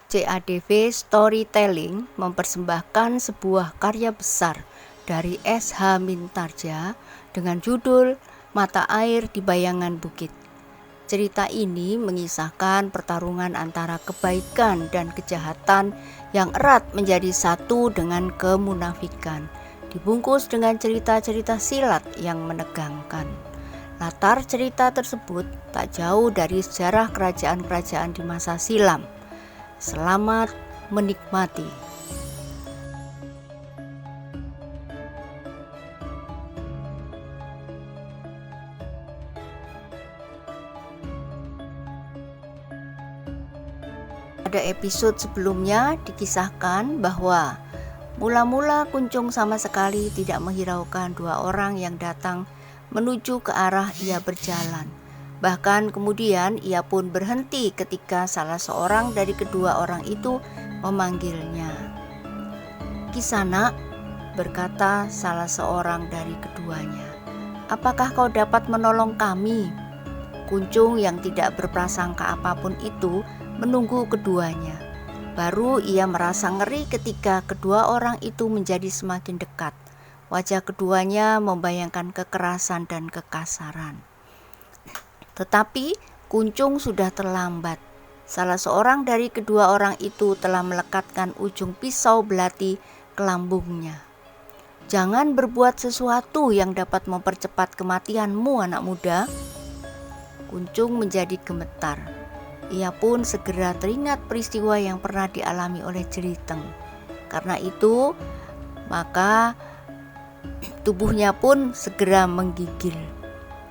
CADV Storytelling mempersembahkan sebuah karya besar dari S.H. Mintarja dengan judul Mata Air di Bayangan Bukit. Cerita ini mengisahkan pertarungan antara kebaikan dan kejahatan yang erat menjadi satu dengan kemunafikan, dibungkus dengan cerita-cerita silat yang menegangkan. Latar cerita tersebut tak jauh dari sejarah kerajaan-kerajaan di masa silam. Selamat menikmati. Pada episode sebelumnya dikisahkan bahwa mula-mula Kuncung sama sekali tidak menghiraukan dua orang yang datang menuju ke arah ia berjalan. Bahkan kemudian ia pun berhenti ketika salah seorang dari kedua orang itu memanggilnya. "Kisana," berkata salah seorang dari keduanya, "apakah kau dapat menolong kami?" Kuncung yang tidak berprasangka apapun itu menunggu keduanya. Baru ia merasa ngeri ketika kedua orang itu menjadi semakin dekat. Wajah keduanya membayangkan kekerasan dan kekasaran. Tetapi Kuncung sudah terlambat. Salah seorang dari kedua orang itu telah melekatkan ujung pisau belati ke lambungnya. "Jangan berbuat sesuatu yang dapat mempercepat kematianmu, anak muda." Kuncung menjadi gemetar. Ia pun segera teringat peristiwa yang pernah dialami oleh Jeliteng. Karena itu, maka tubuhnya pun segera menggigil.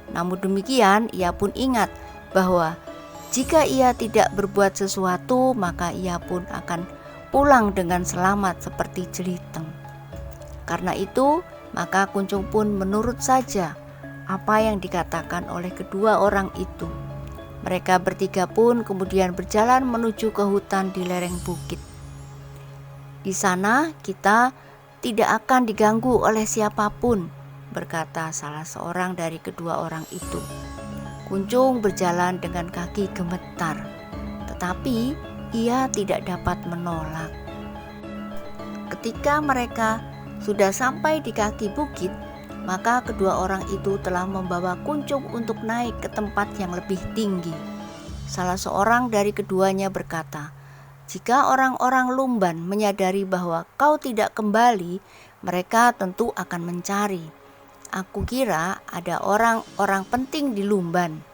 Namun demikian, ia pun ingat bahwa jika ia tidak berbuat sesuatu, maka ia pun akan pulang dengan selamat seperti Jeliteng. Karena itu, maka Kuncung pun menurut saja apa yang dikatakan oleh kedua orang itu. Mereka bertiga pun kemudian berjalan menuju ke hutan di lereng bukit. "Di sana kita tidak akan diganggu oleh siapapun," berkata salah seorang dari kedua orang itu. Kuncung berjalan dengan kaki gemetar, tetapi ia tidak dapat menolak. Ketika mereka sudah sampai di kaki bukit, maka kedua orang itu telah membawa Kuncung untuk naik ke tempat yang lebih tinggi. Salah seorang dari keduanya berkata, "Jika orang-orang Lumban menyadari bahwa kau tidak kembali, mereka tentu akan mencari. Aku kira ada orang-orang penting di Lumban.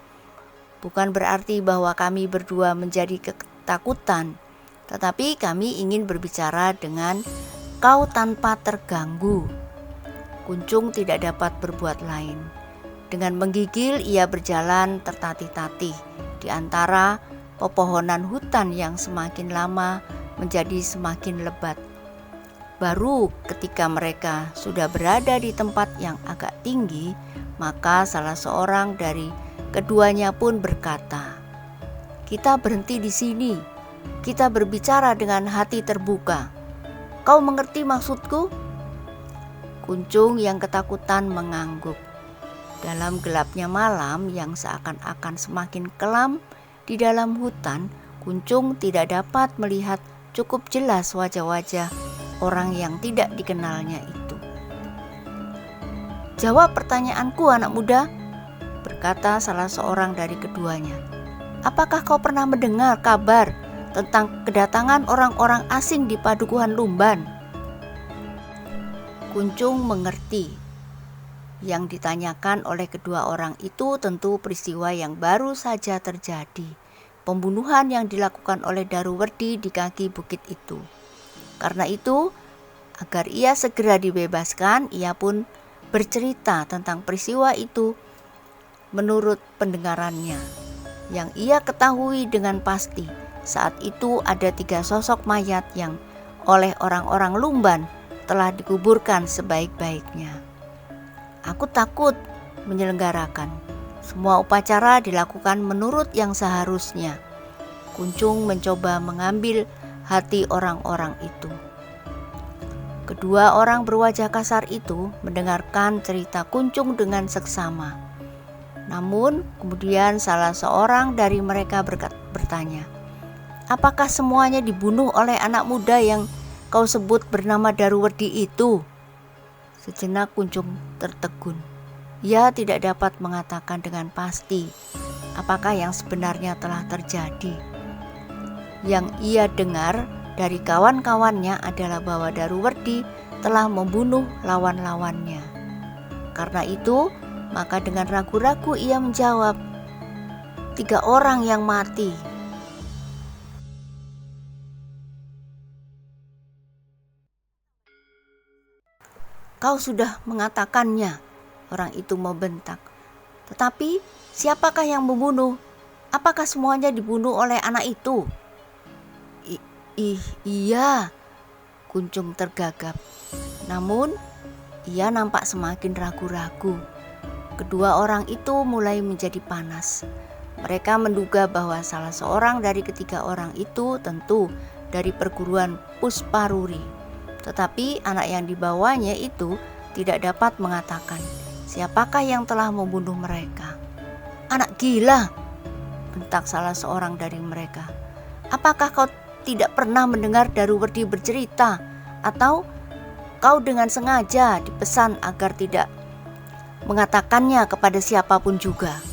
Bukan berarti bahwa kami berdua menjadi ketakutan, tetapi kami ingin berbicara dengan kau tanpa terganggu." Kuncung tidak dapat berbuat lain. Dengan menggigil ia berjalan tertatih-tatih di antara pepohonan hutan yang semakin lama menjadi semakin lebat. Baru ketika mereka sudah berada di tempat yang agak tinggi, maka salah seorang dari keduanya pun berkata, "Kita berhenti di sini. Kita berbicara dengan hati terbuka. Kau mengerti maksudku?" Kuncung yang ketakutan mengangguk. Dalam gelapnya malam yang seakan-akan semakin kelam di dalam hutan, Kuncung tidak dapat melihat cukup jelas wajah-wajah orang yang tidak dikenalnya itu. "Jawab pertanyaanku, anak muda," berkata salah seorang dari keduanya. "Apakah kau pernah mendengar kabar tentang kedatangan orang-orang asing di Padukuhan Lumban?" Kuncung mengerti. Yang ditanyakan oleh kedua orang itu tentu peristiwa yang baru saja terjadi, pembunuhan yang dilakukan oleh Daruwerdi di kaki bukit itu. Karena itu, agar ia segera dibebaskan, ia pun bercerita tentang peristiwa itu menurut pendengarannya. Yang ia ketahui dengan pasti, saat itu ada 3 sosok mayat yang oleh orang-orang Lumban telah dikuburkan sebaik-baiknya. "Aku takut menyelenggarakan. Semua upacara dilakukan menurut yang seharusnya." Kuncung mencoba mengambil hati orang-orang itu. Kedua orang berwajah kasar itu mendengarkan cerita Kuncung dengan seksama. Namun kemudian salah seorang dari mereka bertanya, Apakah semuanya dibunuh oleh anak muda yang kau sebut bernama Daruwerdi itu?" Sejenak Kuncung tertegun. Ia tidak dapat mengatakan dengan pasti apakah yang sebenarnya telah terjadi. Yang ia dengar dari kawan-kawannya adalah bahwa Daruwerdi telah membunuh lawan-lawannya. Karena itu, maka dengan ragu-ragu ia menjawab, "3 orang yang mati." "Kau sudah mengatakannya," orang itu membentak. "Tetapi siapakah yang membunuh? Apakah semuanya dibunuh oleh anak itu?" Iya, Kuncung tergagap. Namun ia nampak semakin ragu-ragu. Kedua orang itu mulai menjadi panas. Mereka menduga bahwa salah seorang dari ketiga orang itu tentu dari perguruan Pusparuri. Tetapi anak yang dibawanya itu tidak dapat mengatakan siapakah yang telah membunuh mereka. "Anak gila!" bentak salah seorang dari mereka. "Apakah kau tidak pernah mendengar Daruwerdi bercerita? Atau kau dengan sengaja dipesan agar tidak mengatakannya kepada siapapun juga?"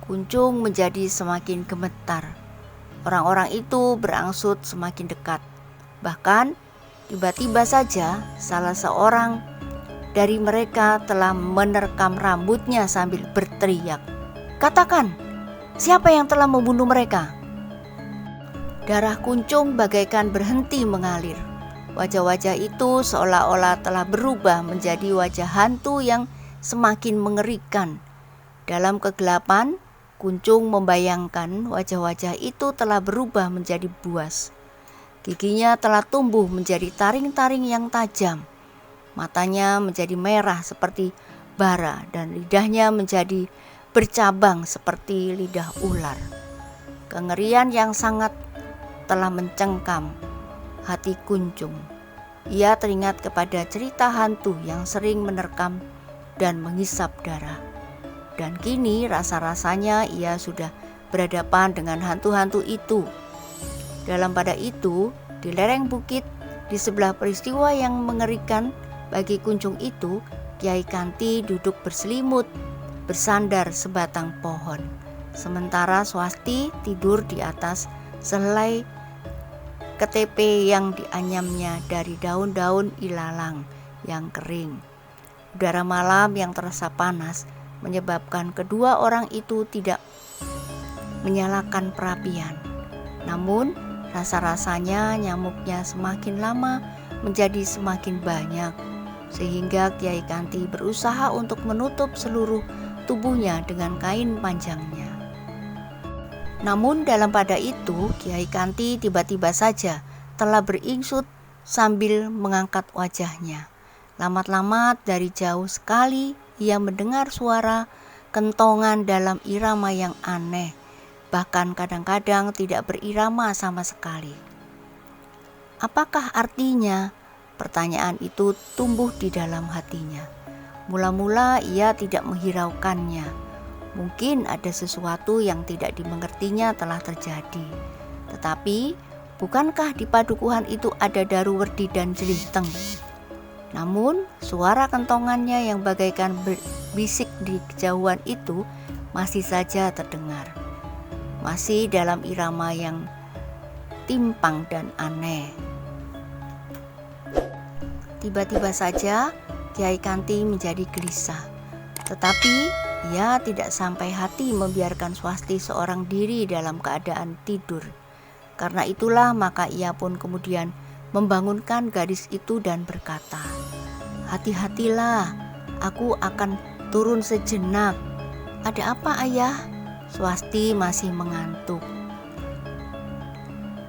Kuncung menjadi semakin gemetar. Orang-orang itu berangsur semakin dekat. Bahkan tiba-tiba saja salah seorang dari mereka telah menerkam rambutnya sambil berteriak, "Katakan, siapa yang telah membunuh mereka?" Darah Kuncung bagaikan berhenti mengalir. Wajah-wajah itu seolah-olah telah berubah menjadi wajah hantu yang semakin mengerikan. Dalam kegelapan, Kuncung membayangkan wajah-wajah itu telah berubah menjadi buas. Giginya telah tumbuh menjadi taring-taring yang tajam. Matanya menjadi merah seperti bara dan lidahnya menjadi bercabang seperti lidah ular. Kengerian yang sangat telah mencengkam hati Kuncung. Ia teringat kepada cerita hantu yang sering menerkam dan menghisap darah. Dan kini rasa-rasanya ia sudah berhadapan dengan hantu-hantu itu. Dalam pada itu, di lereng bukit, di sebelah peristiwa yang mengerikan bagi Kuncung itu, Kiai Kanti duduk berselimut, bersandar sebatang pohon. Sementara Swasti tidur di atas selai KTP yang dianyamnya dari daun-daun ilalang yang kering. Udara malam yang terasa panas menyebabkan kedua orang itu tidak menyalakan perapian. Namun rasa-rasanya nyamuknya semakin lama menjadi semakin banyak, sehingga Kiai Kanti berusaha untuk menutup seluruh tubuhnya dengan kain panjangnya. Namun dalam pada itu Kiai Kanti tiba-tiba saja telah beringsut sambil mengangkat wajahnya. Lamat-lamat dari jauh sekali ia mendengar suara kentongan dalam irama yang aneh, bahkan kadang-kadang tidak berirama sama sekali. Apakah artinya? Pertanyaan itu tumbuh di dalam hatinya. Mula-mula ia tidak menghiraukannya. Mungkin ada sesuatu yang tidak dimengertinya telah terjadi. Tetapi bukankah di padukuhan itu ada Daruwerdi dan Jelinteng? Namun suara kentongannya yang bagaikan berbisik di kejauhan itu masih saja terdengar. Masih dalam irama yang timpang dan aneh. Tiba-tiba saja Kiai Kanti menjadi gelisah. Tetapi ia tidak sampai hati membiarkan Swasti seorang diri dalam keadaan tidur. Karena itulah maka ia pun kemudian membangunkan gadis itu dan berkata, "Hati-hatilah, aku akan turun sejenak." "Ada apa, Ayah?" Swasti masih mengantuk.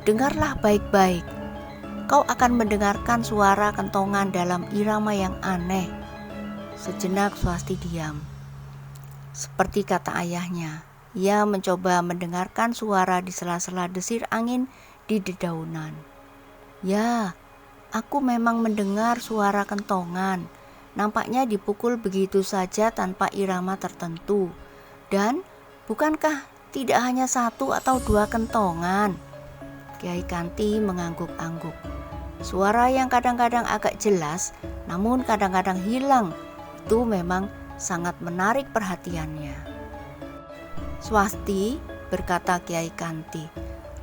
"Dengarlah baik-baik. Kau akan mendengarkan suara kentongan dalam irama yang aneh." Sejenak Swasti diam. Seperti kata ayahnya, ia mencoba mendengarkan suara di sela-sela desir angin di dedaunan. "Ya, aku memang mendengar suara kentongan. Nampaknya dipukul begitu saja tanpa irama tertentu. Dan bukankah tidak hanya satu atau dua kentongan. Kiai Kanti mengangguk-angguk. Suara yang kadang-kadang agak jelas, namun kadang-kadang hilang, itu memang sangat menarik perhatiannya. Swasti, berkata Kiai Kanti,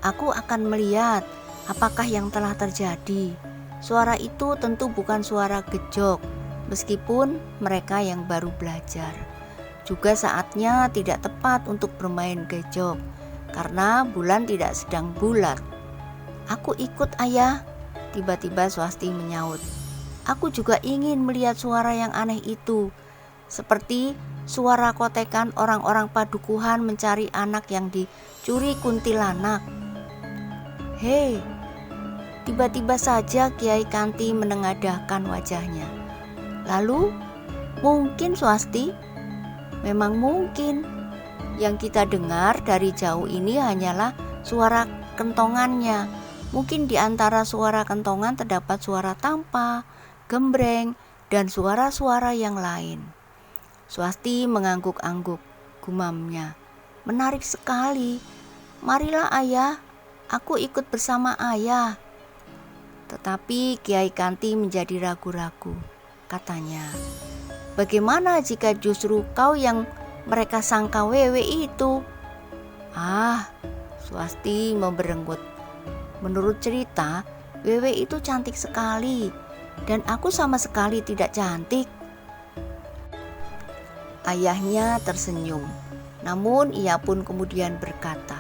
aku akan melihat apakah yang telah terjadi. Suara itu tentu bukan suara gejok, meskipun mereka yang baru belajar. Juga saatnya tidak tepat untuk bermain gejok, karena bulan tidak sedang bulat. Aku ikut ayah, tiba-tiba Swasti menyaut. Aku juga ingin melihat suara yang aneh itu, seperti suara kotekan orang-orang padukuhan mencari anak yang dicuri kuntilanak. Hei, tiba-tiba saja Kiai Kanti menengadahkan wajahnya. Lalu, mungkin Swasti? Memang mungkin. Yang kita dengar dari jauh ini hanyalah suara kentongannya. Mungkin di antara suara kentongan terdapat suara tampa, gembreng, dan suara-suara yang lain. Swasti mengangguk-angguk, gumamnya. Menarik sekali. Marilah ayah, aku ikut bersama ayah. Tetapi Kiai Kanti menjadi ragu-ragu. Katanya, bagaimana jika justru kau yang mereka sangka wewe itu? Swasti memberenggut. Menurut cerita, wewe itu cantik sekali, dan aku sama sekali tidak cantik. Ayahnya tersenyum, namun ia pun kemudian berkata,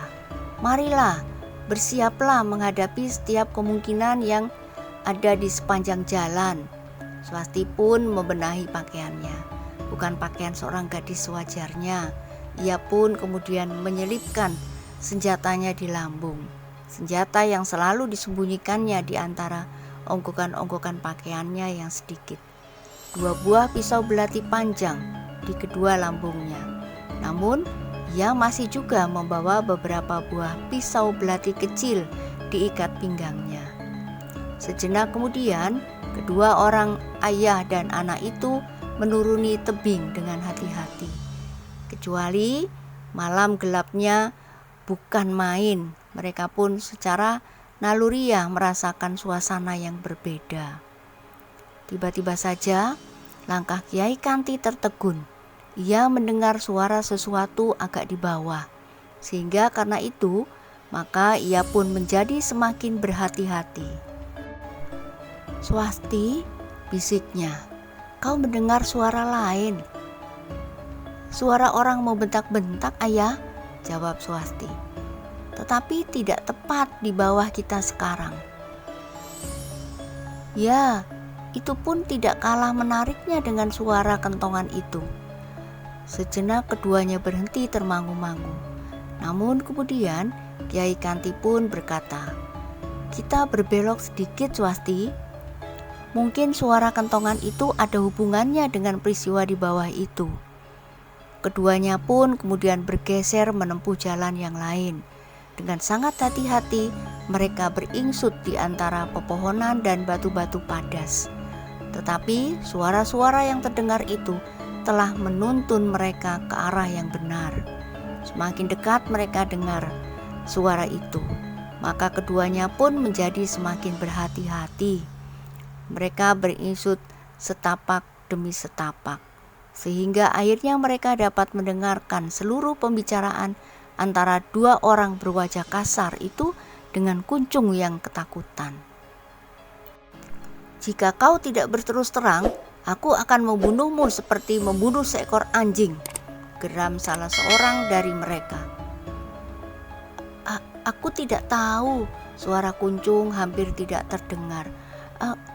marilah, bersiaplah menghadapi setiap kemungkinan yang ada di sepanjang jalan. Swasti pun membenahi pakaiannya, bukan pakaian seorang gadis sewajarnya. Ia pun kemudian menyelipkan senjatanya di lambung. Senjata yang selalu disembunyikannya di antara onggokan-onggokan pakaiannya yang sedikit. 2 buah pisau belati panjang di kedua lambungnya. Namun, ia masih juga membawa beberapa buah pisau belati kecil diikat pinggangnya. Sejenak kemudian, kedua orang ayah dan anak itu menuruni tebing dengan hati-hati. Kecuali malam gelapnya bukan main. Mereka pun secara naluriah merasakan suasana yang berbeda. Tiba-tiba saja langkah Kiai Kanti tertegun. Ia mendengar suara sesuatu agak di bawah. Sehingga karena itu, maka ia pun menjadi semakin berhati-hati. Swasti, bisiknya, kau mendengar suara lain. Suara orang mau bentak-bentak ayah, jawab Swasti. Tetapi tidak tepat di bawah kita sekarang. Ya, itu pun tidak kalah menariknya dengan suara kentongan itu. Sejenak keduanya berhenti termangu-mangu. Namun kemudian Kiai Kanti pun berkata, kita berbelok sedikit Swasti. Mungkin suara kentongan itu ada hubungannya dengan peristiwa di bawah itu. Keduanya pun kemudian bergeser menempuh jalan yang lain. Dengan sangat hati-hati, mereka beringsut di antara pepohonan dan batu-batu padas. Tetapi suara-suara yang terdengar itu telah menuntun mereka ke arah yang benar. Semakin dekat mereka dengar suara itu, maka keduanya pun menjadi semakin berhati-hati. Mereka beringsut setapak demi setapak, sehingga akhirnya mereka dapat mendengarkan seluruh pembicaraan antara 2 orang berwajah kasar itu dengan kuncung yang ketakutan. Jika kau tidak berterus terang, aku akan membunuhmu seperti membunuh seekor anjing, geram salah seorang dari mereka. Aku tidak tahu, suara kuncung hampir tidak terdengar.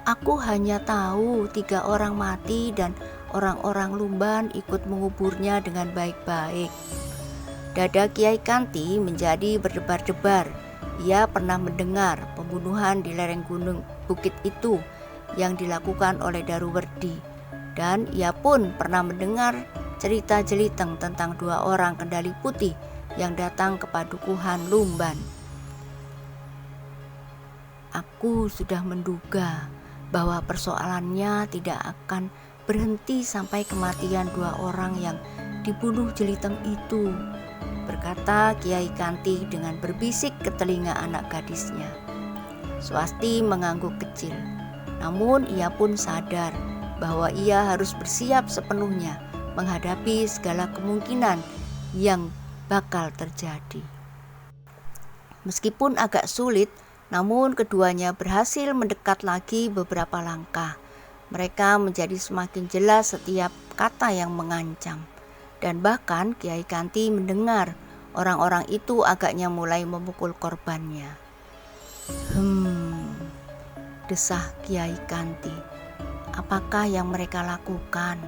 Aku hanya tahu 3 orang mati dan orang-orang Lumban ikut menguburnya dengan baik-baik. Dada Kiai Kanti menjadi berdebar-debar. Ia pernah mendengar pembunuhan di lereng gunung bukit itu yang dilakukan oleh Daruwerdi. Dan ia pun pernah mendengar cerita jeliteng tentang 2 orang kendali putih yang datang ke padukuhan Lumban. Aku sudah menduga bahwa persoalannya tidak akan berhenti sampai kematian 2 orang yang dibunuh jeliteng itu. berkata Kiai Kanti dengan berbisik ke telinga anak gadisnya. Swasti mengangguk kecil, namun ia pun sadar bahwa ia harus bersiap sepenuhnya menghadapi segala kemungkinan yang bakal terjadi. Meskipun agak sulit, namun keduanya berhasil mendekat lagi beberapa langkah. Mereka menjadi semakin jelas setiap kata yang mengancam. Dan bahkan Kiai Kanti mendengar orang-orang itu agaknya mulai memukul korbannya. Desah Kiai Kanti. Apakah yang mereka lakukan?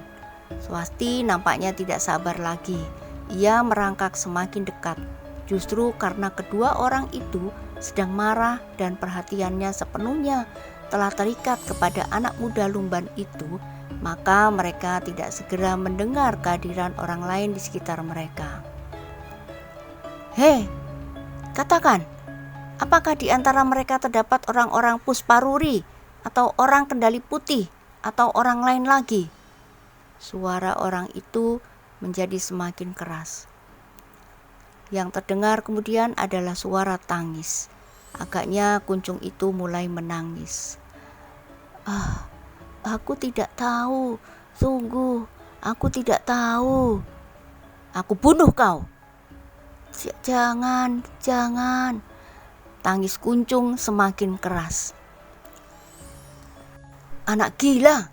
Swasti nampaknya tidak sabar lagi. Ia merangkak semakin dekat. Justru karena kedua orang itu sedang marah dan perhatiannya sepenuhnya telah terikat kepada anak muda lumban itu, maka mereka tidak segera mendengar kehadiran orang lain di sekitar mereka. Hei, katakan, apakah di antara mereka terdapat orang-orang Pusparuri atau orang Kendali Putih atau orang lain lagi? Suara orang itu menjadi semakin keras. Yang terdengar kemudian adalah suara tangis. Agaknya Kuncung itu mulai menangis. Aku tidak tahu. Sungguh, aku tidak tahu. Aku bunuh kau. Jangan. Tangis Kuncung semakin keras. Anak gila,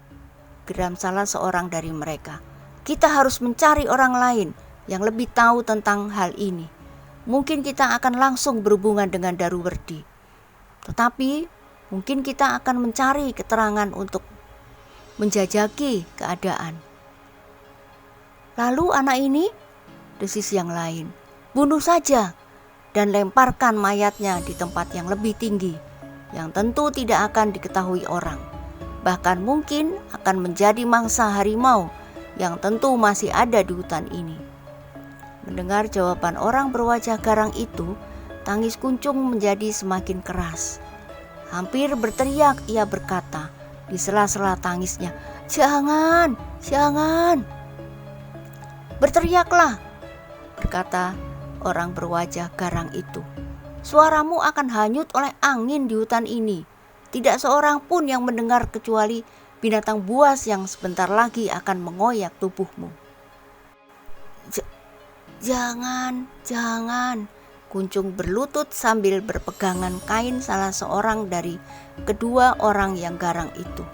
geram salah seorang dari mereka. Kita harus mencari orang lain yang lebih tahu tentang hal ini. Mungkin kita akan langsung berhubungan dengan Daruwerdi. Tetapi mungkin kita akan mencari keterangan untuk menjajaki keadaan. Lalu anak ini, desis yang lain, bunuh saja dan lemparkan mayatnya di tempat yang lebih tinggi, yang tentu tidak akan diketahui orang. Bahkan mungkin akan menjadi mangsa harimau yang tentu masih ada di hutan ini. Mendengar jawaban orang berwajah garang itu, tangis Kuncung menjadi semakin keras. Hampir berteriak ia berkata di sela-sela tangisnya, Jangan. Berteriaklah, berkata orang berwajah garang itu. Suaramu akan hanyut oleh angin di hutan ini. Tidak seorang pun yang mendengar kecuali binatang buas yang sebentar lagi akan mengoyak tubuhmu. Jangan. Kuncung berlutut sambil berpegangan kain salah seorang dari kedua orang yang garang itu.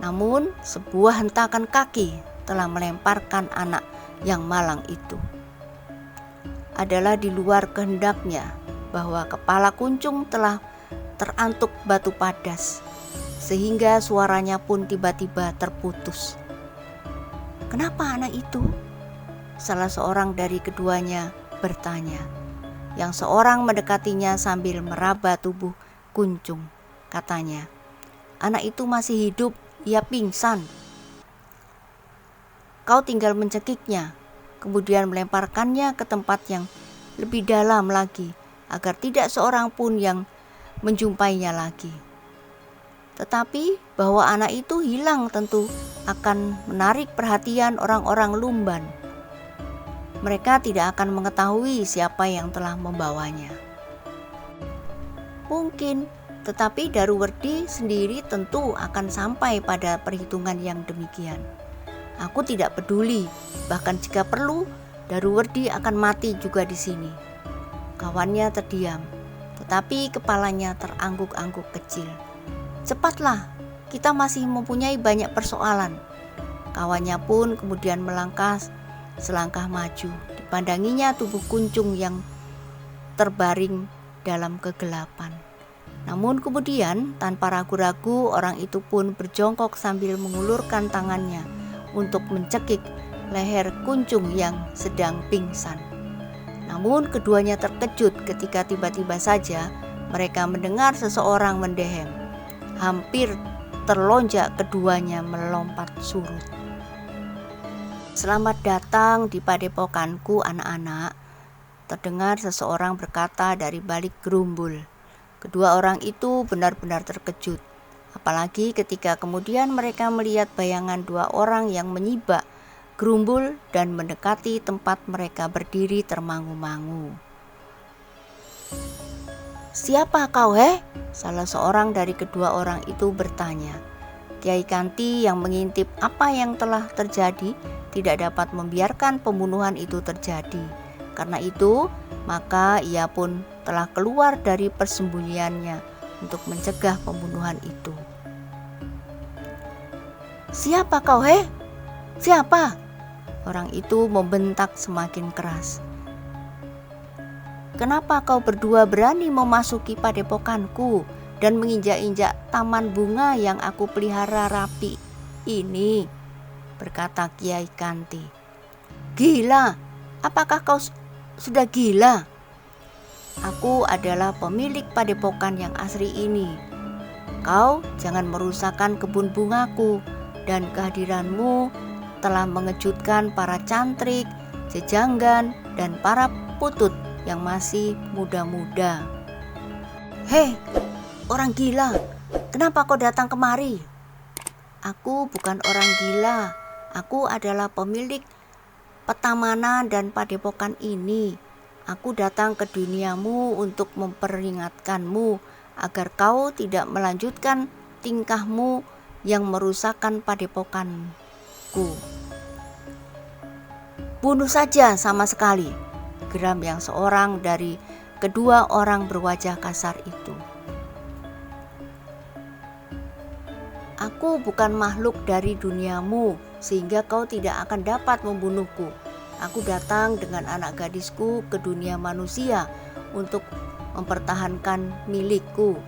Namun sebuah hentakan kaki telah melemparkan anak yang malang itu. Adalah di luar kehendaknya bahwa kepala Kuncung telah terantuk batu padas, sehingga suaranya pun tiba-tiba terputus. Kenapa anak itu? Salah seorang dari keduanya bertanya. Yang seorang mendekatinya sambil meraba tubuh Kuncung. Katanya, anak itu masih hidup, ia pingsan. Kau tinggal mencekiknya, kemudian melemparkannya ke tempat yang lebih dalam lagi, agar tidak seorang pun yang menjumpainya lagi. Tetapi bahwa anak itu hilang tentu akan menarik perhatian orang-orang lumban. Mereka tidak akan mengetahui siapa yang telah membawanya. Mungkin, tetapi Daruwerdi sendiri tentu akan sampai pada perhitungan yang demikian. Aku tidak peduli, bahkan jika perlu, Daruwerdi akan mati juga di sini. Kawannya terdiam, tetapi kepalanya terangguk-angguk kecil. Cepatlah, kita masih mempunyai banyak persoalan. Kawannya pun kemudian melangkah selangkah maju. Dipandanginya tubuh Kuncung yang terbaring dalam kegelapan. Namun kemudian tanpa ragu-ragu orang itu pun berjongkok sambil mengulurkan tangannya untuk mencekik leher Kuncung yang sedang pingsan. Namun keduanya terkejut ketika tiba-tiba saja mereka mendengar seseorang mendehem. Hampir terlonjak keduanya melompat surut. Selamat datang di padepokanku anak-anak, terdengar seseorang berkata dari balik gerumbul. Kedua orang itu benar-benar terkejut, apalagi ketika kemudian mereka melihat bayangan dua orang yang menyibak bergerumbul dan mendekati tempat mereka berdiri termangu-mangu. "Siapa kau, he?" salah seorang dari kedua orang itu bertanya. Kiai Kanti yang mengintip apa yang telah terjadi tidak dapat membiarkan pembunuhan itu terjadi. Karena itu, maka ia pun telah keluar dari persembunyiannya untuk mencegah pembunuhan itu. "Siapa kau, he? Siapa?" orang itu membentak semakin keras. "Kenapa kau berdua berani memasuki padepokanku dan menginjak-injak taman bunga yang aku pelihara rapi ini?" berkata Kiai Kanti. "Gila, apakah kau sudah gila? Aku adalah pemilik padepokan yang asri ini. Kau jangan merusakkan kebun bungaku, dan kehadiranmu telah mengejutkan para cantrik, jejanggan, dan para putut yang masih muda-muda." "Hei, orang gila, kenapa kau datang kemari?" "Aku bukan orang gila, aku adalah pemilik petamanan dan padepokan ini. Aku datang ke duniamu untuk memperingatkanmu agar kau tidak melanjutkan tingkahmu yang merusakkan padepokanku." "Bunuh saja sama sekali," geram yang seorang dari kedua orang berwajah kasar itu. "Aku bukan makhluk dari duniamu sehingga kau tidak akan dapat membunuhku. Aku datang dengan anak gadisku ke dunia manusia untuk mempertahankan milikku.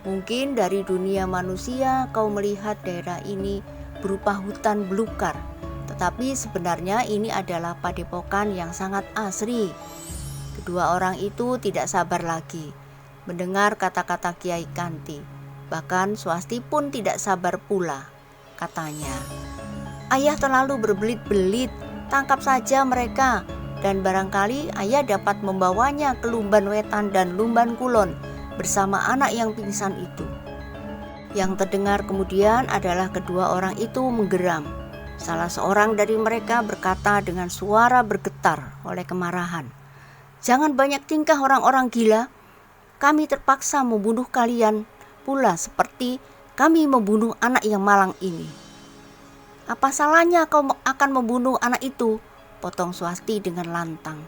Mungkin dari dunia manusia kau melihat daerah ini berupa hutan belukar, tetapi sebenarnya ini adalah padepokan yang sangat asri." Kedua orang itu tidak sabar lagi mendengar kata-kata Kiai Kanti. Bahkan Swasti pun tidak sabar pula. Katanya, "Ayah terlalu berbelit-belit, tangkap saja mereka, dan barangkali ayah dapat membawanya ke Lumban Wetan dan Lumban Kulon bersama anak yang pingsan itu." Yang terdengar kemudian adalah kedua orang itu menggeram. Salah seorang dari mereka berkata dengan suara bergetar oleh kemarahan, "Jangan banyak tingkah orang-orang gila. Kami terpaksa membunuh kalian pula seperti kami membunuh anak yang malang ini." "Apa salahnya kau akan membunuh anak itu?" potong Swasti dengan lantang.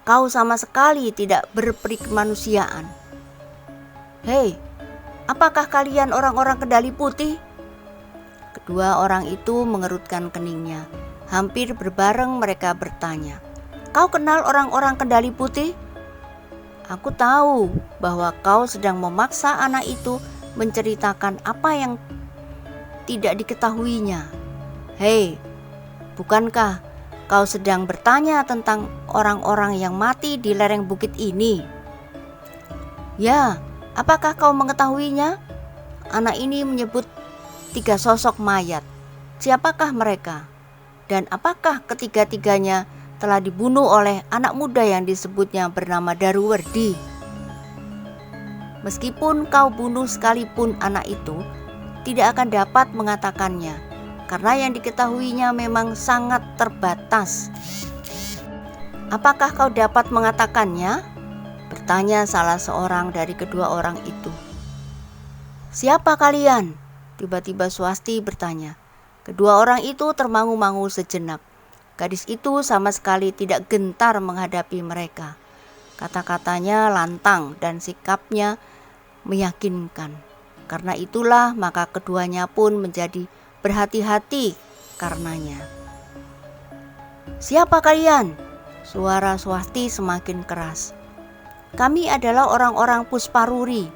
"Kau sama sekali tidak berperikemanusiaan." "Hei, apakah kalian orang-orang Kendali Putih?" Kedua orang itu mengerutkan keningnya. Hampir berbareng mereka bertanya, "Kau kenal orang-orang Kendali Putih?" "Aku tahu bahwa kau sedang memaksa anak itu menceritakan apa yang tidak diketahuinya." "Hei, bukankah kau sedang bertanya tentang orang-orang yang mati di lereng bukit ini?" "Ya, apakah kau mengetahuinya?" "Anak ini menyebut 3 sosok mayat. Siapakah mereka? Dan apakah ketiga-tiganya telah dibunuh oleh anak muda yang disebutnya bernama Daruwerdi?" "Meskipun kau bunuh sekalipun anak itu, tidak akan dapat mengatakannya, karena yang diketahuinya memang sangat terbatas." "Apakah kau dapat mengatakannya?" bertanya salah seorang dari kedua orang itu. "Siapa kalian?" tiba-tiba Swasti bertanya. Kedua orang itu termangu-mangu sejenak. Gadis itu sama sekali tidak gentar menghadapi mereka. Kata-katanya lantang dan sikapnya meyakinkan. Karena itulah maka keduanya pun menjadi berhati-hati karenanya. "Siapa kalian?" suara Swasti semakin keras. "Kami adalah orang-orang Pusparuri,"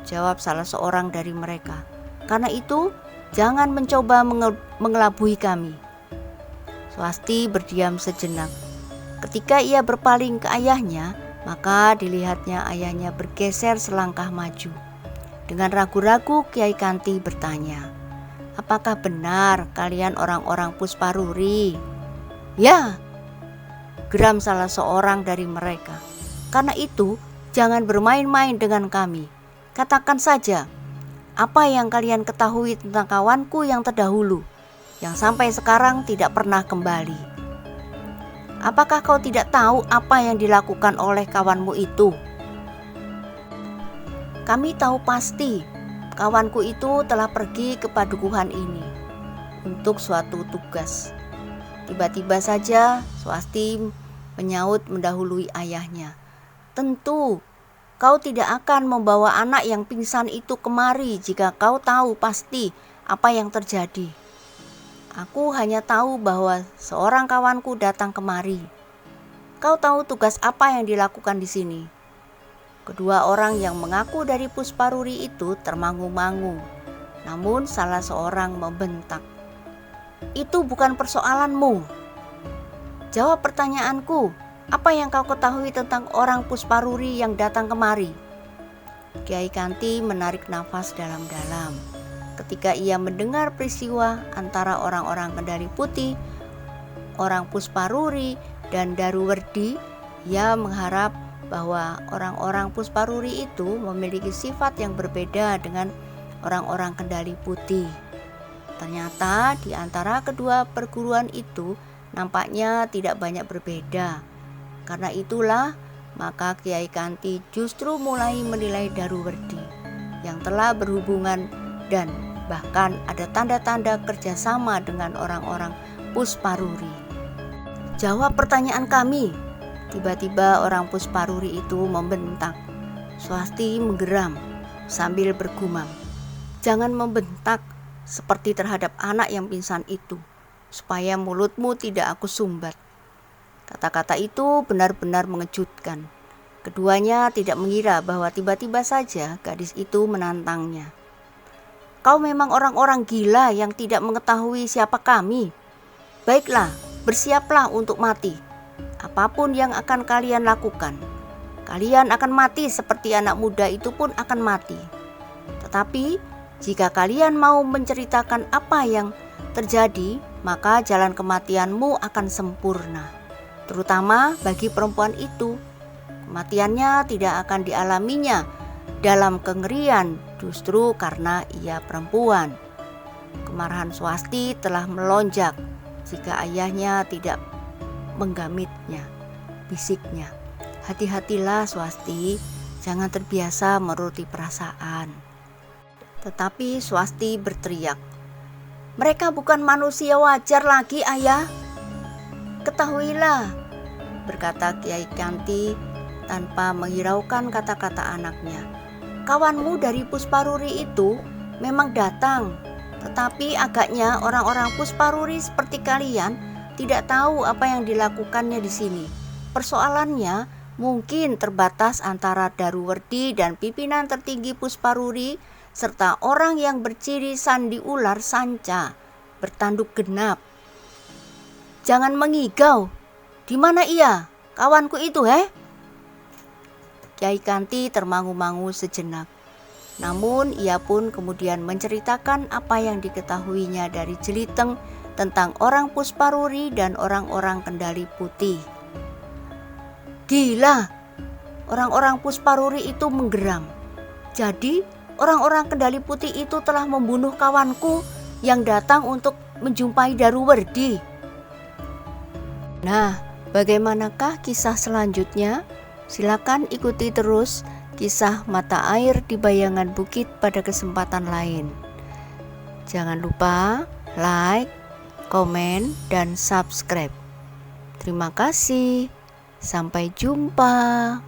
jawab salah seorang dari mereka. "Karena itu jangan mencoba mengelabui kami." Swasti berdiam sejenak. Ketika ia berpaling ke ayahnya, maka dilihatnya ayahnya bergeser selangkah maju. Dengan ragu-ragu Kiai Kanti bertanya, "Apakah benar kalian orang-orang Pusparuri?" "Ya," geram salah seorang dari mereka. "Karena itu jangan bermain-main dengan kami. Katakan saja, apa yang kalian ketahui tentang kawanku yang terdahulu?" yang sampai sekarang tidak pernah kembali. Apakah kau tidak tahu apa yang dilakukan oleh kawanmu itu? Kami tahu pasti kawanku itu telah pergi ke padukuhan ini untuk suatu tugas. Tiba-tiba saja Swasti menyaut mendahului ayahnya. Tentu kau tidak akan membawa anak yang pingsan itu kemari jika kau tahu pasti apa yang terjadi. Aku hanya tahu bahwa seorang kawanku datang kemari. Kau tahu tugas apa yang dilakukan di sini? Kedua orang yang mengaku dari Pusparuri itu termangu-mangu. Namun salah seorang membentak. Itu bukan persoalanmu. Jawab pertanyaanku. Apa yang kau ketahui tentang orang Pusparuri yang datang kemari? Kiai Kanti menarik nafas dalam-dalam. Ketika ia mendengar peristiwa antara orang-orang Kendari Putih, orang Pusparuri, dan Daruwerdi, ia mengharap bahwa orang-orang Pusparuri itu memiliki sifat yang berbeda dengan orang-orang Kendari Putih. Ternyata di antara kedua perguruan itu nampaknya tidak banyak berbeda. Karena itulah maka Kiai Kanti justru mulai menilai Daruwerdi yang telah berhubungan dan bahkan ada tanda-tanda kerjasama dengan orang-orang Pusparuri. Jawab pertanyaan kami. Tiba-tiba orang Pusparuri itu membentak. Swasti menggeram sambil bergumam. Jangan membentak seperti terhadap anak yang pingsan itu, supaya mulutmu tidak aku sumbat. Kata-kata itu benar-benar mengejutkan. Keduanya tidak mengira bahwa tiba-tiba saja gadis itu menantangnya. Kau memang orang-orang gila yang tidak mengetahui siapa kami. Baiklah, bersiaplah untuk mati. Apapun yang akan kalian lakukan, kalian akan mati seperti anak muda itu pun akan mati. Tetapi jika kalian mau menceritakan apa yang terjadi, maka jalan kematianmu akan sempurna. Terutama bagi perempuan itu, kematiannya tidak akan dialaminya dalam kengerian justru karena ia perempuan. Kemarahan Swasti telah melonjak jika ayahnya tidak menggamitnya. Bisiknya, hati-hatilah Swasti, jangan terbiasa menuruti perasaan. Tetapi Swasti berteriak, mereka bukan manusia wajar lagi, ayah. Ketahuilah, berkata Kiai Kanti tanpa menghiraukan kata-kata anaknya. Kawanmu dari Pusparuri itu memang datang, tetapi agaknya orang-orang Pusparuri seperti kalian tidak tahu apa yang dilakukannya di sini. Persoalannya mungkin terbatas antara Daruwerdi dan pimpinan tertinggi Pusparuri serta orang yang berciri sandi ular sanca bertanduk genap. Jangan mengigau. Di mana ia? Kawanku itu, Kiai Kanti termangu-mangu sejenak. Namun ia pun kemudian menceritakan apa yang diketahuinya dari Jeliteng tentang orang Pusparuri dan orang-orang Kendari Putih. Gila, orang-orang Pusparuri itu menggeram. Jadi orang-orang Kendari Putih itu telah membunuh kawanku yang datang untuk menjumpai Daruwerdi. Nah, bagaimanakah kisah selanjutnya? Silakan ikuti terus kisah Mata Air di Bayangan Bukit pada kesempatan lain. Jangan lupa like, komen, dan subscribe. Terima kasih. Sampai jumpa.